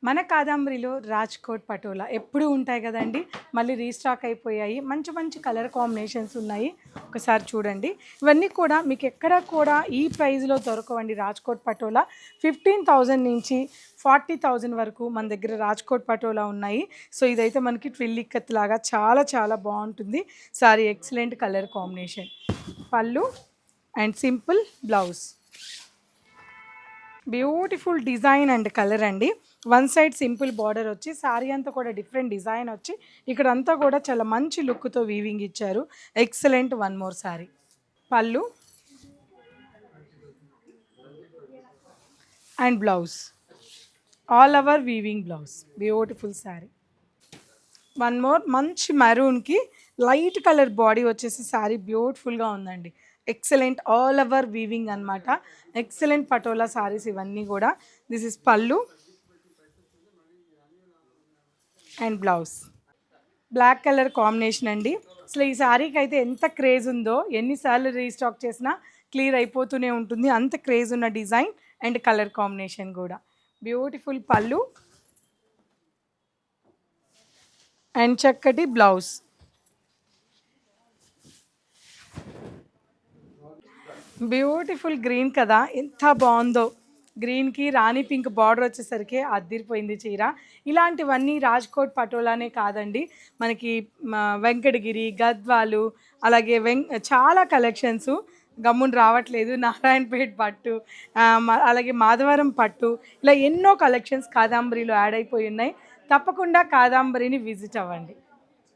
మన కాదంబరిలో రాజ్‌కోట్ పటోలా ఎప్పుడూ ఉంటాయి కదండీ! మళ్ళీ రీస్టాక్ అయిపోయాయి. మంచి మంచి కలర్ కాంబినేషన్స్ ఉన్నాయి. ఒకసారి చూడండి. ఇవన్నీ కూడా మీకెక్కడ కూడా ఈ ప్రైస్‌లో దొరకవండి రాజ్‌కోట్ పటోలా. 15,000 నుంచి 40,000 వరకు మన దగ్గర రాజ్‌కోట్ పటోలా ఉన్నాయి. సో, ఇదైతే మనకి ట్విల్ ఇక్కత్ లాగా చాలా చాలా బావుంటుంది. Sari excellent colour combination. Pallu and simple blouse. Beautiful design and colour అండి. వన్ సైడ్ సింపుల్ బార్డర్ వచ్చి శారీ అంతా కూడా డిఫరెంట్ డిజైన్ వచ్చి ఇక్కడంతా కూడా చాలా మంచి లుక్తో వీవింగ్ ఇచ్చారు. Excellent. One more sari. Pallu and blouse. All over weaving blouse. Beautiful sari. One more మంచి మెరూన్కి లైట్ కలర్ బాడీ వచ్చేసి శారీ బ్యూటిఫుల్గా ఉందండి. ఎక్సలెంట్ ఆల్ ఓవర్ వీవింగ్ అనమాట. ఎక్సలెంట్ పటోలా శారీస్ ఇవన్నీ కూడా. This is pallu and blouse. Black colour combination అండి. అసలు ఈ శారీకి అయితే ఎంత క్రేజ్ ఉందో, ఎన్నిసార్లు రీస్టాక్ చేసినా క్లియర్ అయిపోతూనే ఉంటుంది. అంత క్రేజ్ ఉన్న డిజైన్ అండ్ కలర్ కాంబినేషన్ కూడా. బ్యూటిఫుల్ పళ్ళు అండ్ చక్కటి బ్లౌజ్. బ్యూటిఫుల్ గ్రీన్ కదా, ఎంత బాగుందో. గ్రీన్కి రాణి పింక్ బార్డర్ వచ్చేసరికి అద్దిరిపోయింది చీర. ఇలాంటివన్నీ రాజ్కోట్ పటోలానే కాదండి, మనకి వెంకటగిరి, గద్వాలు, అలాగే చాలా కలెక్షన్స్ గమ్మున రావట్లేదు. నారాయణపేట్ పట్టు, అలాగే మాధవరం పట్టు, ఇలా ఎన్నో కలెక్షన్స్ కాదంబరిలో యాడ్ అయిపోయి ఉన్నాయి. తప్పకుండా కాదంబరిని విజిట్ అవ్వండి.